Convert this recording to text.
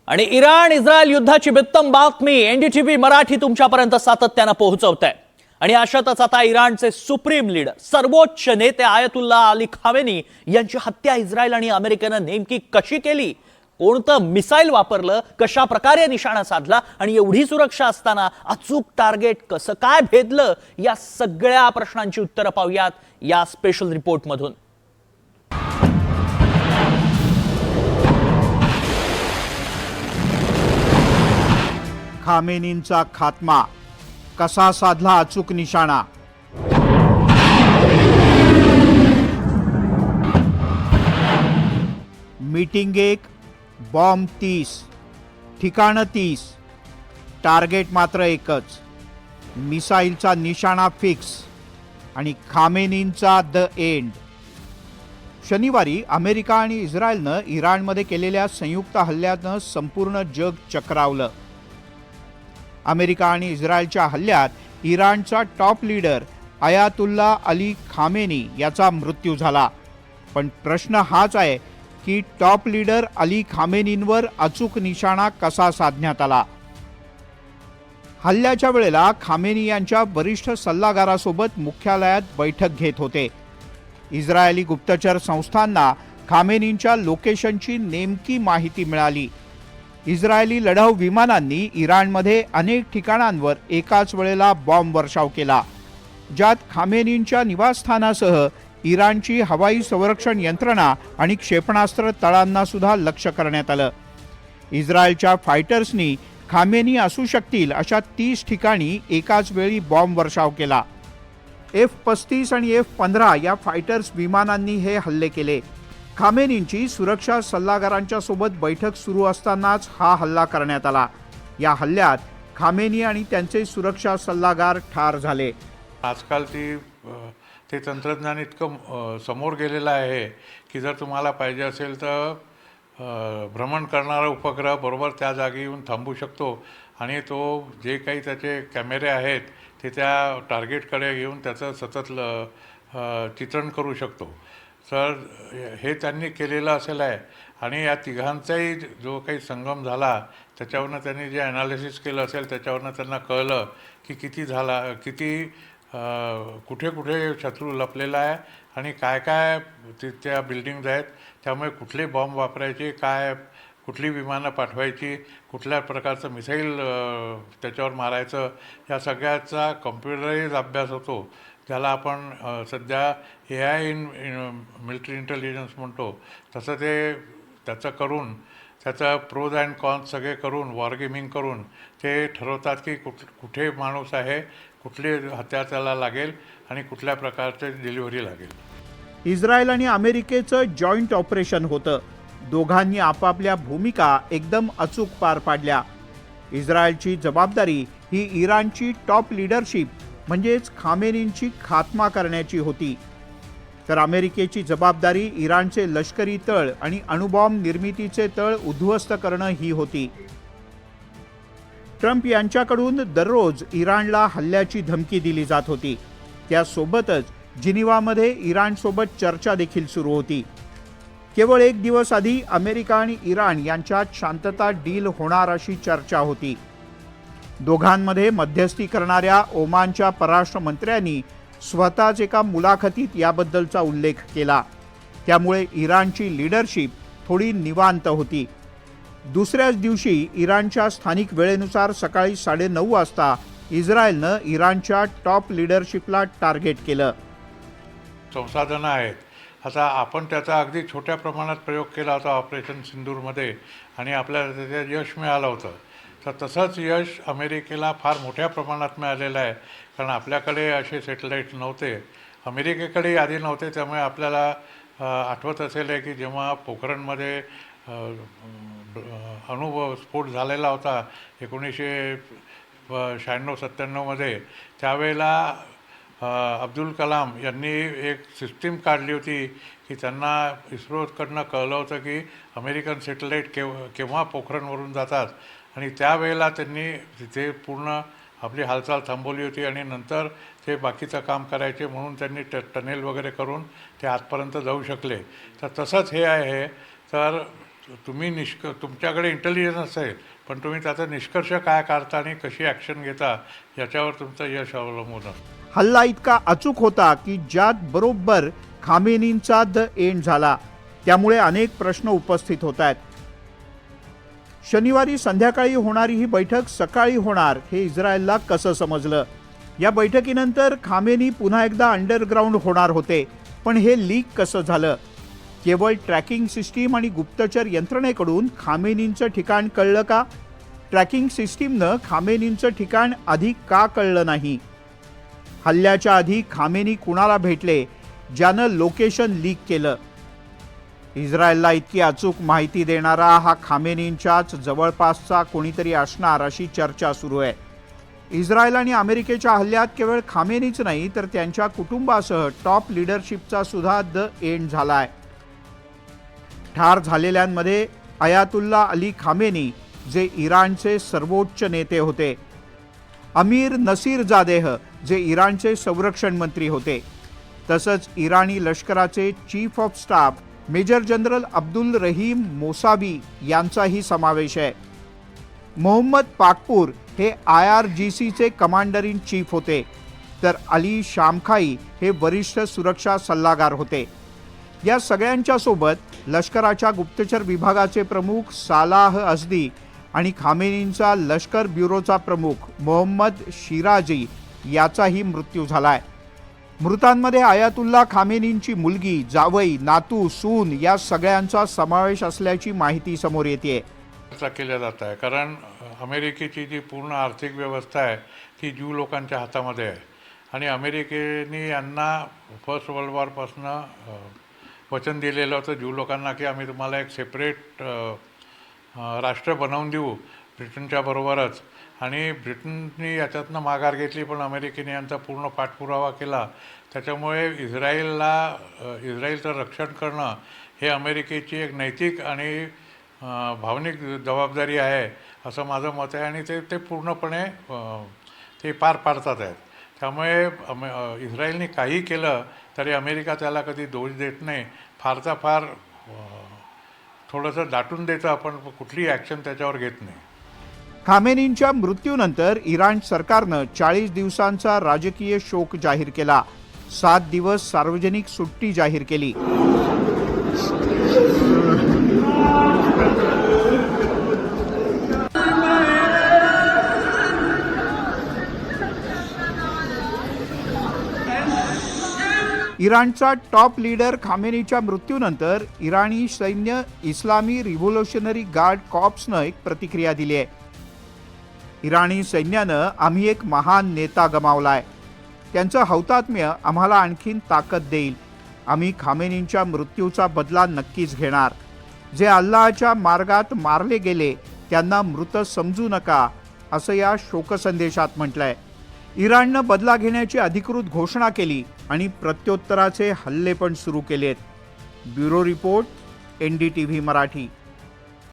आणि Iran Israel युद्धाची बित्तम बातमी एनडीटीव्ही मराठी तुमच्यापर्यंत सातत्याने पोहोचवते आणि अशातच आता इराणचे सुप्रीम लीडर सर्वोच्च नेते आयतुल्ला अली खामेनी यांची हत्या इस्रायल आणि अमेरिकेने नेमकी कशी केली, कोणतं मिसाईल वापरलं, कशा प्रकारे निशाणा साधला आणि एवढी सुरक्षा असताना अचूक टार्गेट कसं काय भेदलं, या सगळ्या प्रश्नांची उत्तरं पाहूयात या स्पेशल रिपोर्ट मधून। खामेनींचा खात्मा कसा साधला अचूक निशाणा। मीटिंग 1, बॉम्ब 30, ठिकाण 30, टार्गेट मात्र एकच, मिसाईलचा निशाणा फिक्स आणि खामेनींचा द एंड। शनिवारी अमेरिका आणि इस्रायलनं इराणमध्ये केलेल्या संयुक्त हल्ल्यानं संपूर्ण जग चक्रावलं। अमेरिका आणि इस्रायलच्या हल्ल्यात इराणचा top leader Ayatollah Ali Khamenei याचा मृत्यू झाला। पण प्रश्न हाच आहे की टॉप लीडर अली खामेनींवर अचूक निशाणा कसा साधण्यात आला। हल्ल्याच्या वेळेला खामेनी यांच्या वरिष्ठ सल्लागारासोबत मुख्यालयात बैठक घेत होते। इस्रायली गुप्तचर संस्थांना खामेनींच्या लोकेशनची नेमकी माहिती मिळाली। इस्रायली लढाऊ विमानांनी इराणमध्ये अनेक ठिकाणांवर एकाच वेळेला बॉम्ब वर्षाव केला, ज्यात खामेनींच्या निवासस्थानासह इराणची हवाई संरक्षण यंत्रणा आणि क्षेपणास्त्र तळांना सुद्धा लक्ष्य करण्यात आलं। इस्रायलच्या फायटर्सनी खामेनी असू शकतील अशा 30 ठिकाणी एकाच वेळी बॉम्ब वर्षाव केला। F-35 आणि F-15 या फायटर्स विमानांनी हे हल्ले केले। खामेनींची सुरक्षा सल्लागारांच्या सोबत बैठक सुरू असतानाच हा हल्ला करण्यात आला। या हल्ल्यात खामेनी आणि त्यांचे सुरक्षा सल्लागार ठार झाले। आजकाल ते तंत्रज्ञान इतकं समोर गेलेलं आहे की जर तुम्हाला पाहिजे असेल तर भ्रमण करणारा उपग्रह बरोबर त्या जागी येऊन थांबू शकतो आणि तो जे काही त्याचे कॅमेरे आहेत ते त्या टार्गेटकडे येऊन त्याचं सतत चित्रण करू शकतो। तर हे त्यांनी केलेलं असेल आहे आणि या तिघांचाही जो काही संगम झाला त्याच्यावरनं त्यांनी जे ॲनालिसिस केलं असेल त्याच्यावरनं त्यांना कळलं की किती कुठे कुठे शत्रू लपलेला आहे आणि काय काय त्या बिल्डिंग्ज आहेत, त्यामुळे कुठले बॉम्ब वापरायचे, कुठली विमानं पाठवायची, कुठल्या प्रकारचं मिसाईल त्याच्यावर मारायचं, या सगळ्याचा कम्प्युटराईज अभ्यास होतो, ज्याला आपण सध्या AI इन मिलिटरी इंटेलिजन्स म्हणतो। तसं त्याचं करून त्याचा प्रोज अँड कॉन्स सगळे करून वॉर गेमिंग करून ते ठरवतात की कुठे माणूस आहे, कुठले हत्यार त्याला लागेल आणि कुठल्या प्रकारचे डिलिव्हरी लागेल। इस्रायल आणि अमेरिकेचं जॉईंट ऑपरेशन होतं। दोघांनी आपापल्या भूमिका एकदम अचूक पार पाडल्या। इस्रायलची जबाबदारी ही इराणची टॉप लीडरशिप म्हणजेच खामेनींची खात्मा करण्याची होती, तर अमेरिकेची जबाबदारी इराणचे लष्करी तळ आणि अणुबॉम्ब निर्मितीचे तळ उद्ध्वस्त करणं ही होती। ट्रम्प यांच्याकडून दररोज इराणला हल्ल्याची धमकी दिली जात होती। त्यासोबतच जिनिवामध्ये इराणसोबत चर्चा देखील सुरू होती। केवळ एक दिवस आधी अमेरिका आणि इराण यांच्यात शांतता डील होणार अशी चर्चा होती। दोघांमध्ये मध्यस्थी करणाऱ्या ओमानच्या परराष्ट्र मंत्र्यांनी स्वतःच एका मुलाखतीत याबद्दलचा उल्लेख केला। त्यामुळे इराणची लीडरशिप थोडी निवांत होती। दुसऱ्याच दिवशी इराणच्या स्थानिक वेळेनुसार सकाळी 9:30 वाजता इस्रायलनं इराणच्या टॉप लीडरशिपला टार्गेट केलं। संसाधनं आहेत, आता आपण त्याचा अगदी छोट्या प्रमाणात प्रयोग केला होता ऑपरेशन सिंदूरमध्ये आणि आपल्याला त्याच्यात यश मिळालं होतं। तर तसंच यश अमेरिकेला फार मोठ्या प्रमाणात मिळालेलं आहे, कारण आपल्याकडे असे सॅटेलाईट नव्हते, अमेरिकेकडे आधी नव्हते। त्यामुळे आपल्याला आठवत असेल की जेव्हा पोखरणमध्ये अणुस्फोट झालेला होता 1996-97मध्ये, त्यावेळेला अब्दुल कलाम यांनी एक सिस्टीम काढली होती की त्यांना इस्रोकडनं कळलं होतं की अमेरिकन सॅटेलाईट केव्हा पोखरणवरून जातात आणि त्यावेळेला त्यांनी तिथे पूर्ण आपली हालचाल थांबवली होती आणि नंतर ते बाकीचं काम करायचे, म्हणून त्यांनी टनेल वगैरे करून ते आतपर्यंत जाऊ शकले। तर तसंच हे आहे। तर तुम्ही तुमच्याकडे इंटेलिजन्स असेल, पण तुम्ही त्याचा निष्कर्ष काय काढता आणि कशी ॲक्शन घेता याच्यावर तुमचं यश अवलंबून असतं. हल्ला इतका अचूक होता की ज्यात बरोबर खामेनींचा द एंड झाला. त्यामुळे अनेक प्रश्न उपस्थित होत आहेत. शनिवारी संध्याकाळी होणारी ही बैठक सकाळी होणार हे इस्रायलला कसं समजलं? या बैठकीनंतर खामेनी पुन्हा एकदा अंडरग्राऊंड होणार होते, पण हे लीक कसं झालं? केवळ ट्रॅकिंग सिस्टीम आणि गुप्तचर यंत्रणेकडून खामेनींचं ठिकाण कळलं का? ट्रॅकिंग सिस्टीमनं खामेनींचं ठिकाण आधी का कळलं नाही? हल्ल्याच्या आधी खामेनी कुणाला भेटले ज्यानं लोकेशन लीक केलं? इस्रायलला इतकी अचूक माहिती देणारा हा खामेनींच्याच जवळपासचा कोणीतरी असणार अशी चर्चा सुरू आहे. इस्रायल आणि अमेरिकेच्या हल्ल्यात केवळ खामेनीच नाही तर त्यांच्या कुटुंबासह टॉप लीडरशिपचा सुद्धा द एंड झालाय. ठार झालेल्यांमध्ये अयातुल्ला अली खामेनी जे इराणचे सर्वोच्च नेते होते, अमीर नसीरजादेह जे इराणचे संरक्षण मंत्री होते, तसंच इराणी लष्कराचे chief of staff major general Abdul Rahim Mousavi यांचाही समावेश आहे. मोहम्मद पाकपूर हे IRGCचे कमांडर इन चीफ होते, तर अली शामखाई हे वरिष्ठ सुरक्षा सल्लागार होते. या सगळ्यांच्या सोबत लष्कराच्या गुप्तचर विभागाचे प्रमुख सालाह अझदी आणि खामेनींचा लष्कर ब्युरोचा प्रमुख मोहम्मद शिराजी याचाही मृत्यू झालाय. मृतांमध्ये अयातुल्ला खामेनींची मुलगी, जावई, नातू, सून या सगळ्यांचा समावेश असल्याची माहिती समोर येते. चर्चा केल्या जात आहे, कारण अमेरिकेची जी पूर्ण आर्थिक व्यवस्था आहे ती ज्यू लोकांच्या हातामध्ये आहे आणि अमेरिकेने यांना फर्स्ट वर्ल्ड वॉरपासनं वचन दिलेलं होतं ज्यू लोकांना की आम्ही तुम्हाला एक सेपरेट राष्ट्र बनवून देऊ ब्रिटनच्या बरोबरच. आणि ब्रिटनने याच्यातनं माघार घेतली, पण अमेरिकेने यांचा पूर्ण पाठपुरावा केला. त्याच्यामुळे इस्रायलचं रक्षण करणं हे अमेरिकेची एक नैतिक आणि भावनिक जबाबदारी आहे असं माझं मत आहे आणि ते पूर्णपणे ते पार पाडतात आहेत. त्यामुळे इस्रायलने काही केलं तरी अमेरिका त्याला कधी दोष देत नाही. फारचा फार थोडंसं दाटून देतं, आपण कुठलीही ॲक्शन त्याच्यावर घेत नाही. खामेनींच्या मृत्यूनंतर इराण सरकारनं 40 दिवसांचा राजकीय शोक जाहीर केला. 7 दिवस सार्वजनिक सुट्टी जाहीर केली. इराणचा टॉप लीडर खामेनीच्या मृत्यूनंतर इराणी सैन्य इस्लामी रिव्होल्युशनरी गार्ड कॉर्प्सनं एक प्रतिक्रिया दिली आहे. इराणी सैन्यानं आम्ही एक महान नेता गमावलाय. त्यांचं हौतात्म्य आम्हाला आणखीन ताकद देईल. आम्ही खामेनींच्या मृत्यूचा बदला नक्कीच घेणार. जे अल्लाहच्या मार्गात मारले गेले त्यांना मृत समजू नका असं या शोकसंदेशात म्हटलंय. इराणनं बदला घेण्याची अधिकृत घोषणा केली आणि प्रत्युत्तराचे हल्ले पण सुरू केलेत. Bureau report, NDTV Marathi.